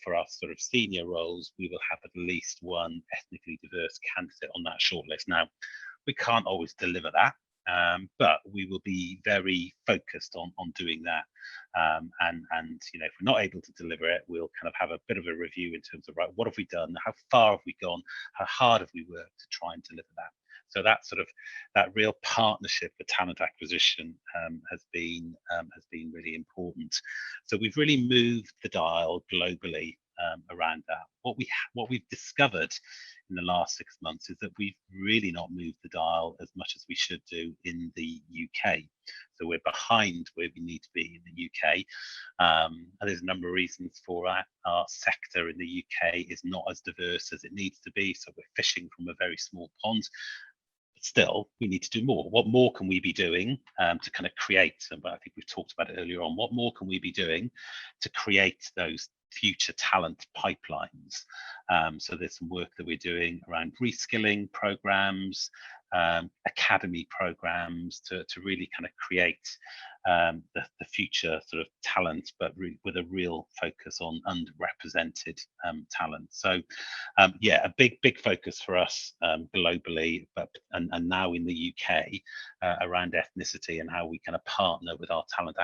for our sort of senior roles, we will have at least one ethnically diverse candidate on that shortlist. Now, we can't always deliver that, but we will be very focused on doing that. And if we're not able to deliver it, we'll kind of have a bit of a review in terms of, right, what have we done? How far have we gone? How hard have we worked to try and deliver that? So that real partnership for talent acquisition has been really important. So we've really moved the dial globally around that. What we've discovered in the last 6 months is that we've really not moved the dial as much as we should do in the UK. So we're behind where we need to be in the UK. And there's a number of reasons for that. Our sector in the UK is not as diverse as it needs to be. So we're fishing from a very small pond. But still, we need to do more. What more can we be doing to kind of create, and I think we've talked about it earlier on, what more can we be doing to create those future talent pipelines? So there's some work that we're doing around reskilling programs, academy programs to really kind of create the future sort of talent, but with a real focus on underrepresented talent. So yeah, a big focus for us globally, but and now in the UK around ethnicity and how we kind of partner with our talent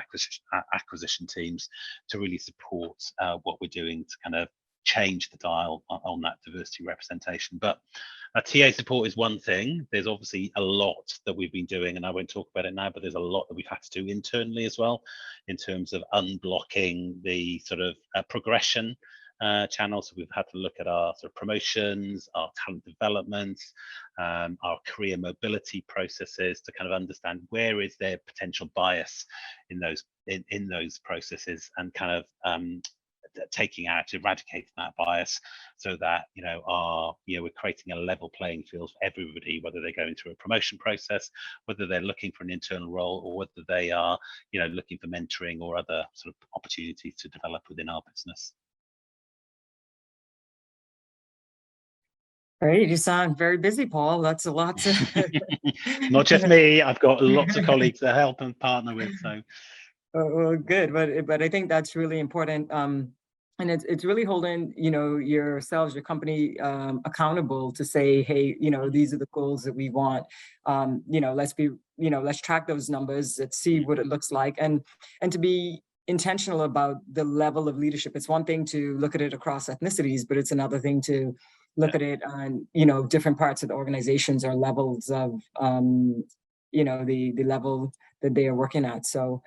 acquisition teams to really support what we're doing to kind of change the dial on that diversity representation. But TA support is one thing. There's obviously a lot that we've been doing, and I won't talk about it now, but there's a lot that we've had to do internally as well in terms of unblocking the sort of progression channels. So we've had to look at our sort of promotions, our talent development, our career mobility processes to kind of understand where is there potential bias in those processes, and kind of eradicating that bias, so that we're creating a level playing field for everybody, whether they're going through a promotion process, whether they're looking for an internal role, or whether they are looking for mentoring or other sort of opportunities to develop within our business. Great, you sound very busy, Paul. That's a lot to Not just me, I've got lots of colleagues to help and partner with. So well, good, but I think that's really important. And it's really holding, yourselves, your company accountable to say, hey, these are the goals that we want. Let's track those numbers, let's see what it looks like, and to be intentional about the level of leadership. It's one thing to look at it across ethnicities, but it's another thing to look at it on, different parts of the organizations or levels of, the level that they are working at. So.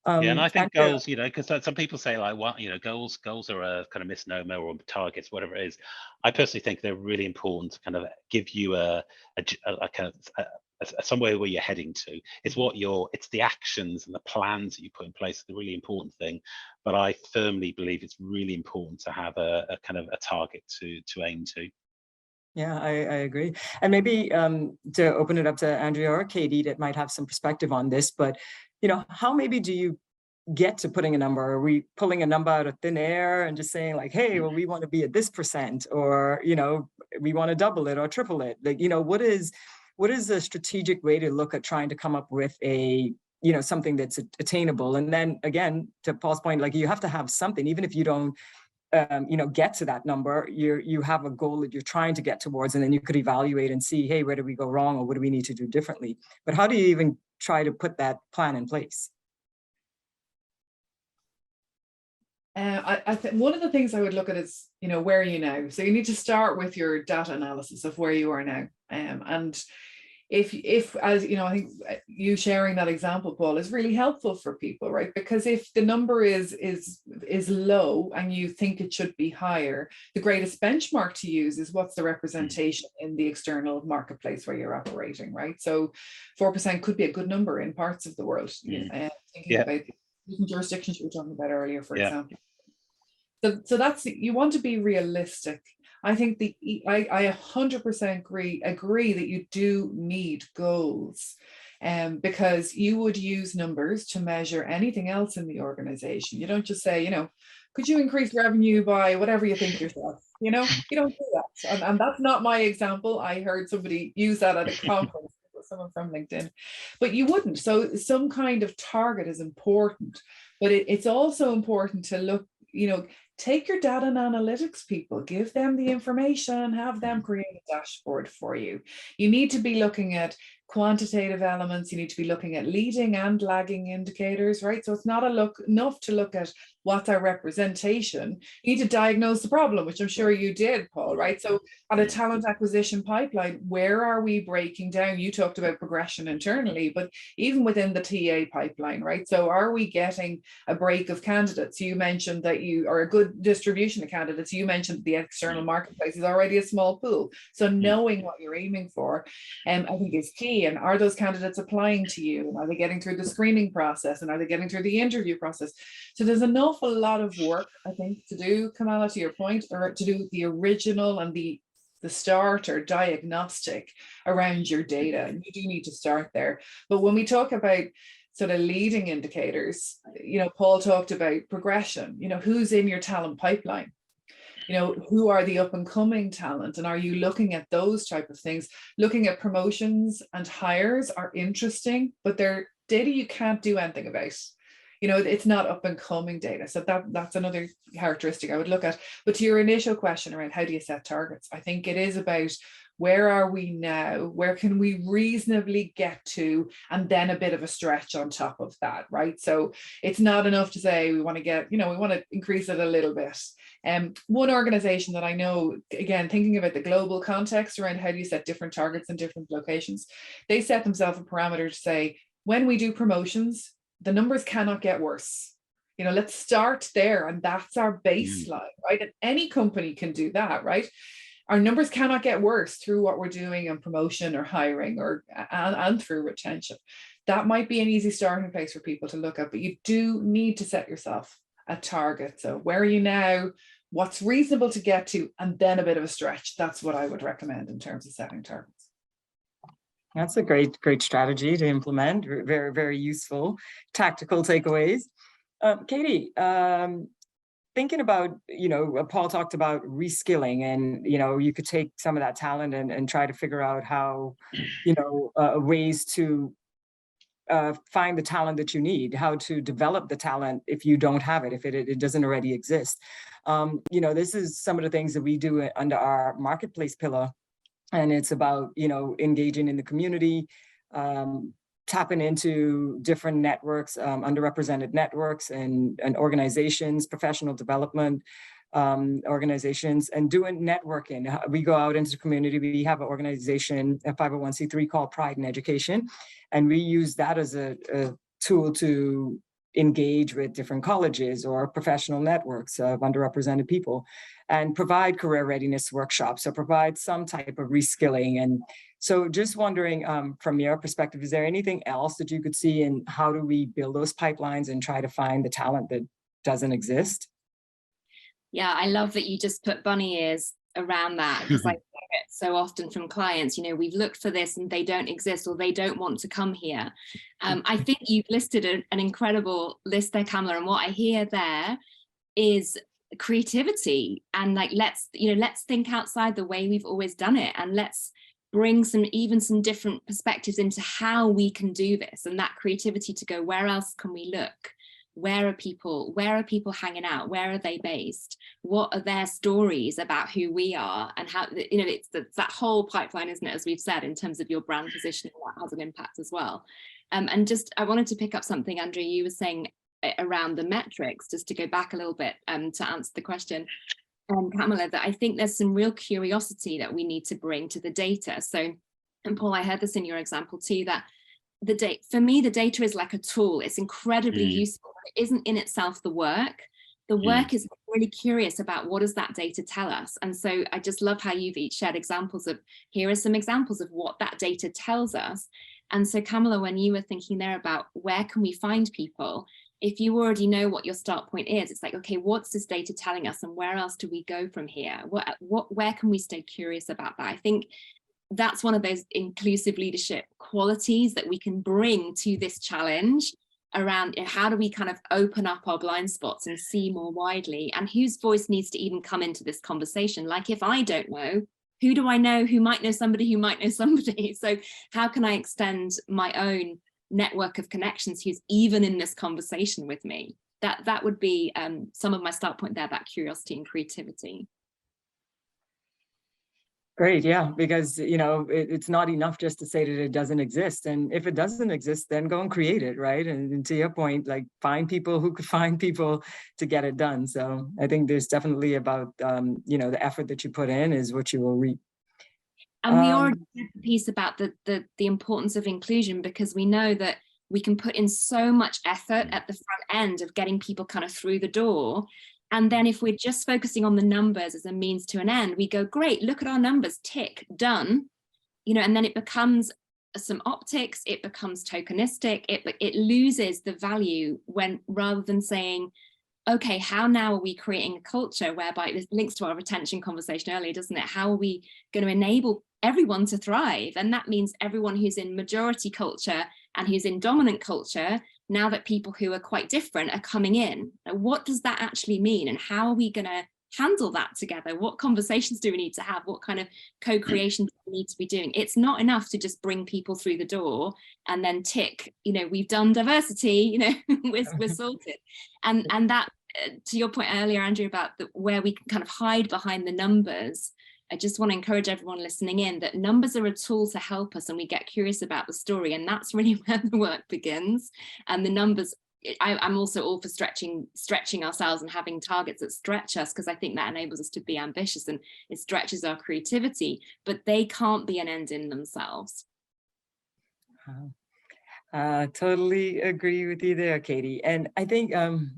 Yeah, and I think Andrea, goals, because some people say like, well, goals are a kind of misnomer, or targets, whatever it is. I personally think they're really important to kind of give you somewhere where you're heading to. It's the actions and the plans that you put in place, the really important thing. But I firmly believe it's really important to have a kind of a target to aim to. Yeah, I agree. And maybe to open it up to Andrea or Katy that might have some perspective on this, but how maybe do you get to putting a number? Are we pulling a number out of thin air and just saying like, hey, well, we want to be at this percent, or, we want to double it or triple it? Like, what is a strategic way to look at trying to come up with a, something that's attainable? And then again, to Paul's point, like you have to have something, even if you don't, get to that number, you have a goal that you're trying to get towards, and then you could evaluate and see, hey, where did we go wrong, or what do we need to do differently? But how do you even try to put that plan in place? I think one of the things I would look at is, where are you now? So you need to start with your data analysis of where you are now. And if as I think you sharing that example, Paul, is really helpful for people, right? Because if the number is low and you think it should be higher, the greatest benchmark to use is what's the representation in the external marketplace where you're operating, right? So 4% could be a good number in parts of the world. Thinking about the jurisdictions we were talking about earlier, for example. So that's, you want to be realistic. I think I 100% agree that you do need goals, because you would use numbers to measure anything else in the organization. You don't just say, could you increase revenue by whatever you think yourself? You don't do that. And that's not my example. I heard somebody use that at a conference, someone from LinkedIn, but you wouldn't. So some kind of target is important, but it's also important to look, take your data and analytics people, give them the information, have them create a dashboard for you. You need to be looking at quantitative elements. You need to be looking at leading and lagging indicators, right? So it's not enough to look at what's our representation. You need to diagnose the problem, which I'm sure you did, Paul, right? So at a talent acquisition pipeline, where are we breaking down? You talked about progression internally, but even within the TA pipeline, right? So are we getting a break of candidates? You mentioned that you are a good distribution of candidates. You mentioned the external marketplace is already a small pool. So knowing what you're aiming for, I think is key. And are those candidates applying to you? And are they getting through the screening process? And are they getting through the interview process? So there's an awful lot of work, I think, to do, Kamela, to your point, or to do the original and the starter diagnostic around your data. And you do need to start there. But when we talk about sort of leading indicators, Paul talked about progression, who's in your talent pipeline? Who are the up and coming talent, and are you looking at those type of things? Looking at promotions and hires are interesting, but they're data you can't do anything about. It's not up and coming data. So that's another characteristic I would look at. But to your initial question around how do you set targets, I think it is about where are we now? Where can we reasonably get to? And then a bit of a stretch on top of that, right? So it's not enough to say we want to get, we want to increase it a little bit. One organization that I know, again, thinking about the global context around how do you set different targets in different locations, they set themselves a parameter to say, when we do promotions, the numbers cannot get worse. Let's start there. And that's our baseline, right? And any company can do that, right? Our numbers cannot get worse through what we're doing in promotion or hiring and through retention. That might be an easy starting place for people to look at, but you do need to set yourself a target. So where are you now? What's reasonable to get to? And then a bit of a stretch. That's what I would recommend in terms of setting targets. That's a great strategy to implement. Very, very useful tactical takeaways. Katy, thinking about, Paul talked about reskilling, and, you could take some of that talent and try to figure out how, ways to find the talent that you need, how to develop the talent if you don't have it, if it doesn't already exist. You know, this is some of the things that we do under our marketplace pillar. And it's about, you know, engaging in the community, tapping into different networks, underrepresented networks and organizations, professional development organizations, and doing networking. We go out into the community. We have an organization, a 501c3 called Pride in Education, and we use that as a tool to engage with different colleges or professional networks of underrepresented people and provide career readiness workshops or provide some type of reskilling. And so just wondering from your perspective, is there anything else that you could see in how do we build those pipelines and try to find the talent that doesn't exist? Yeah, I love that you just put bunny ears around that, because I hear it so often from clients, you know, we've looked for this and they don't exist, or they don't want to come here. I think you've listed an incredible list there, Kamela, and what I hear there is creativity and like, let's think outside the way we've always done it, and let's bring some different perspectives into how we can do this, and that creativity to go, where else can we look? Where are people hanging out? Where are they based? What are their stories about who we are, and how, you know, it's that whole pipeline, isn't it, as we've said, in terms of your brand positioning, that has an impact as well. And just, I wanted to pick up something, Andrea, you were saying around the metrics, just to go back a little bit to answer the question, Kamela, that I think there's some real curiosity that we need to bring to the data. So, and Paul, I heard this in your example too, that for me, the data is like a tool. It's incredibly useful, but it isn't in itself the work. The work is really curious about, what does that data tell us? And so I just love how you've each shared examples of, here are some examples of what that data tells us. And so Kamela, when you were thinking there about where can we find people, if you already know what your start point is, it's like, okay, what's this data telling us, and where else do we go from here? Where can we stay curious about that? I think that's one of those inclusive leadership qualities that we can bring to this challenge around, you know, how do we kind of open up our blind spots and see more widely, and whose voice needs to even come into this conversation? Like, if I don't know, who do I know who might know somebody who might know somebody? So how can I extend my own network of connections who's even in this conversation with me? That would be some of my start point there, that curiosity and creativity. Great, yeah, because, you know, it's not enough just to say that it doesn't exist. And if it doesn't exist, then go and create it, right? And to your point, like, find people who could find people to get it done. So I think there's definitely about, you know, the effort that you put in is what you will reap. And we already said the piece about the importance of inclusion, because we know that we can put in so much effort at the front end of getting people kind of through the door. And then if we're just focusing on the numbers as a means to an end, we go, great, look at our numbers, tick, done, you know, and then it becomes some optics, it becomes tokenistic, it loses the value, when rather than saying, okay, how now are we creating a culture whereby, this links to our retention conversation earlier, doesn't it? How are we going to enable everyone to thrive? And that means everyone who's in majority culture and who's in dominant culture, now that people who are quite different are coming in. What does that actually mean? And how are we going to handle that together? What conversations do we need to have? What kind of co-creation do we need to be doing? It's not enough to just bring people through the door and then tick, you know, we've done diversity, you know, we're sorted. And that, to your point earlier, Andrea, about where we can kind of hide behind the numbers, I just want to encourage everyone listening in that numbers are a tool to help us, and we get curious about the story, and that's really where the work begins. And the numbers, I'm also all for stretching ourselves and having targets that stretch us, because I think that enables us to be ambitious and it stretches our creativity, but they can't be an end in themselves. Totally agree with you there, Katy. And I think,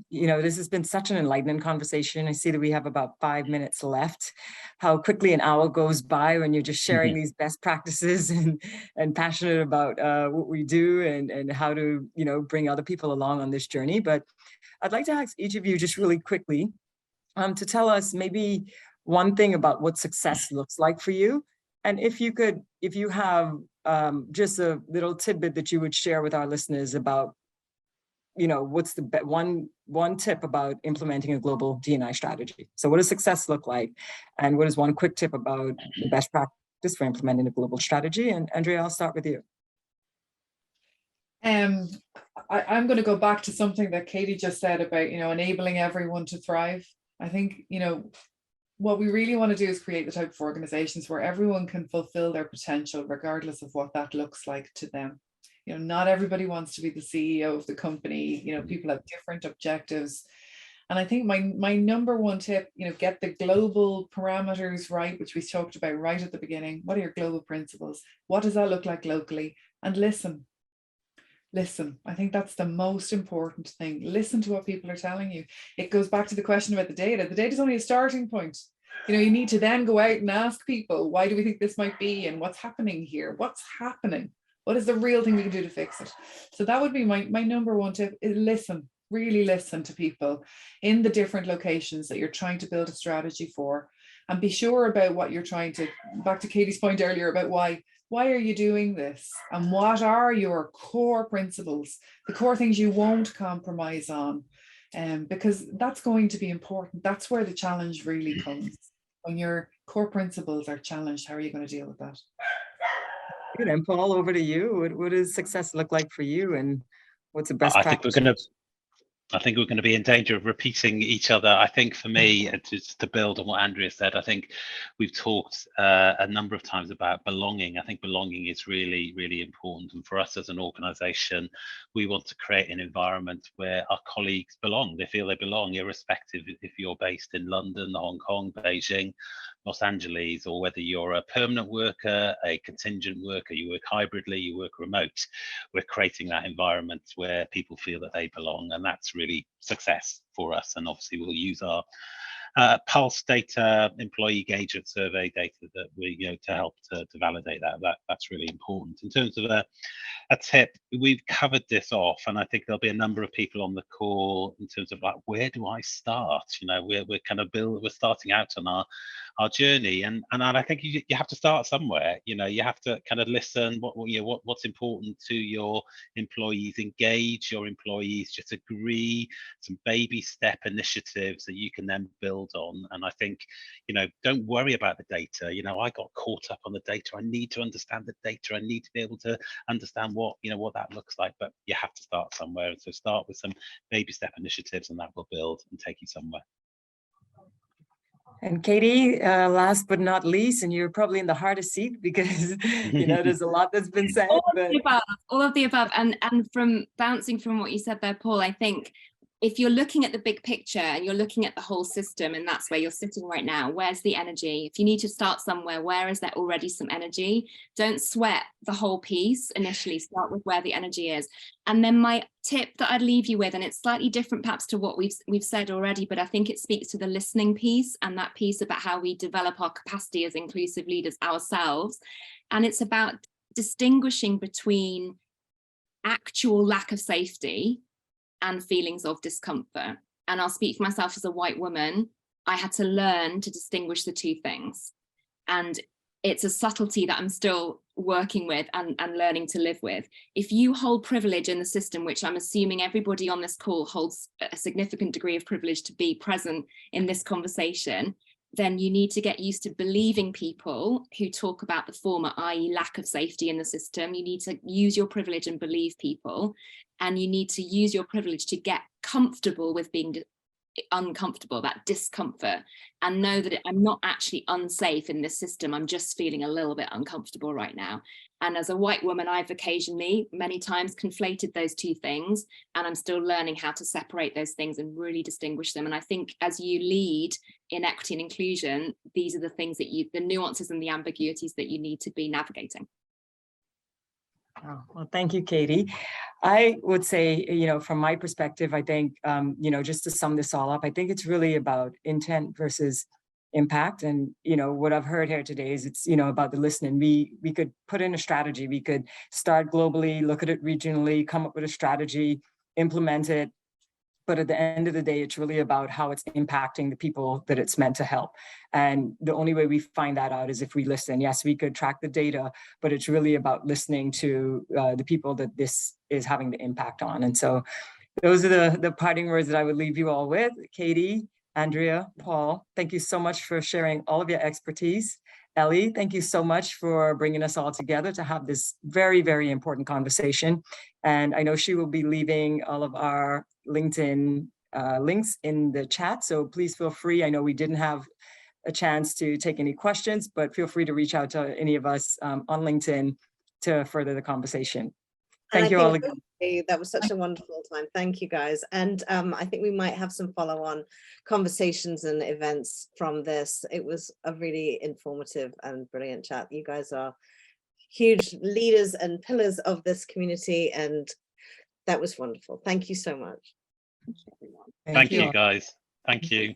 you know, this has been such an enlightening conversation. I see that we have about 5 minutes left. How quickly an hour goes by when you're just sharing these best practices and passionate about what we do and how to, you know, bring other people along on this journey. But I'd like to ask each of you just really quickly to tell us maybe one thing about what success looks like for you. And if you have just a little tidbit that you would share with our listeners about, you know, what's the one tip about implementing a global D&I strategy. So what does success look like? And what is one quick tip about the best practice for implementing a global strategy? And Andrea, I'll start with you. I'm going to go back to something that Katy just said about, enabling everyone to thrive. I think, what we really want to do is create the type of organizations where everyone can fulfill their potential, regardless of what that looks like to them. Not everybody wants to be the CEO of the company. People have different objectives. And I think my number one tip, get the global parameters right, which we talked about right at the beginning. What are your global principles? What does that look like locally? And listen. I think that's the most important thing. Listen to what people are telling you. It goes back to the question about the data. The data is only a starting point. You need to then go out and ask people, why do we think this might be? And what's happening here? What's happening? What is the real thing we can do to fix it? So that would be my number one tip, is listen. Really listen to people in the different locations that you're trying to build a strategy for, and be sure about what you're trying to, back to Katy's point earlier about why are you doing this, and what are your core principles, the core things you won't compromise on, because that's going to be important. That's where the challenge really comes. When your core principles are challenged, how are you going to deal with that? Good. And Paul, over to you. What does success look like for you, and what's the best practice? I think we're going to be in danger of repeating each other. I think for me, just to build on what Andrea said, I think we've talked a number of times about belonging. I think belonging is really, really important. And for us as an organization, we want to create an environment where our colleagues belong. They feel they belong, irrespective if you're based in London, Hong Kong, Beijing, Los Angeles, or whether you're a permanent worker, a contingent worker, you work hybridly, you work remote. We're creating that environment where people feel that they belong, and that's really success for us. And obviously we'll use our pulse data, employee engagement survey data that we, to help to validate that's really important. In terms of a tip, we've covered this off, and I think there'll be a number of people on the call in terms of like, where do I start? We're kind of we're starting out on our journey, and I think you have to start somewhere. You have to kind of listen what's important to your employees, engage your employees, just agree some baby step initiatives that you can then build on. And I think don't worry about the data. I got caught up on the data. I need to understand the data. I need to be able to understand what that looks like, but you have to start somewhere. And so start with some baby step initiatives, and that will build and take you somewhere. And Katy, last but not least, and you're probably in the hardest seat because there's a lot that's been said. All of the above, and from bouncing from what you said there, Paul, I think if you're looking at the big picture and you're looking at the whole system, and that's where you're sitting right now, where's the energy? If you need to start somewhere, where is there already some energy? Don't sweat the whole piece initially, start with where the energy is. And then my tip that I'd leave you with, and it's slightly different perhaps to what we've said already, but I think it speaks to the listening piece, and that piece about how we develop our capacity as inclusive leaders ourselves. And it's about distinguishing between actual lack of safety and feelings of discomfort. And I'll speak for myself as a white woman. I had to learn to distinguish the two things. And it's a subtlety that I'm still working with and learning to live with. If you hold privilege in the system, which I'm assuming everybody on this call holds a significant degree of privilege to be present in this conversation, then you need to get used to believing people who talk about the former, i.e. lack of safety in the system. You need to use your privilege and believe people, and you need to use your privilege to get comfortable with being uncomfortable, that discomfort, and know that I'm not actually unsafe in this system. I'm just feeling a little bit uncomfortable right now. And as a white woman, I've occasionally, many times, conflated those two things, and I'm still learning how to separate those things and really distinguish them. And I think as you lead in equity and inclusion, these are the things that the nuances and the ambiguities that you need to be navigating. Oh, well, thank you, Katy. I would say, from my perspective, I think, just to sum this all up, I think it's really about intent versus impact. And, what I've heard here today is it's, about the listening. We could put in a strategy. We could start globally, look at it regionally, come up with a strategy, implement it. But at the end of the day, it's really about how it's impacting the people that it's meant to help. And the only way we find that out is if we listen. Yes, we could track the data, but it's really about listening to the people that this is having the impact on. And so those are the parting words that I would leave you all with. Katy, Andrea, Paul, thank you so much for sharing all of your expertise. Ellie, thank you so much for bringing us all together to have this very, very important conversation. And I know she will be leaving all of our LinkedIn links in the chat, so please feel free. I know we didn't have a chance to take any questions, but feel free to reach out to any of us on LinkedIn to further the conversation. Thank you all again. That was such a wonderful time. Thank you, guys. And I think we might have some follow-on conversations and events from this. It was a really informative and brilliant chat. You guys are huge leaders and pillars of this community, and that was wonderful. Thank you so much. Thank you, guys. Thank you.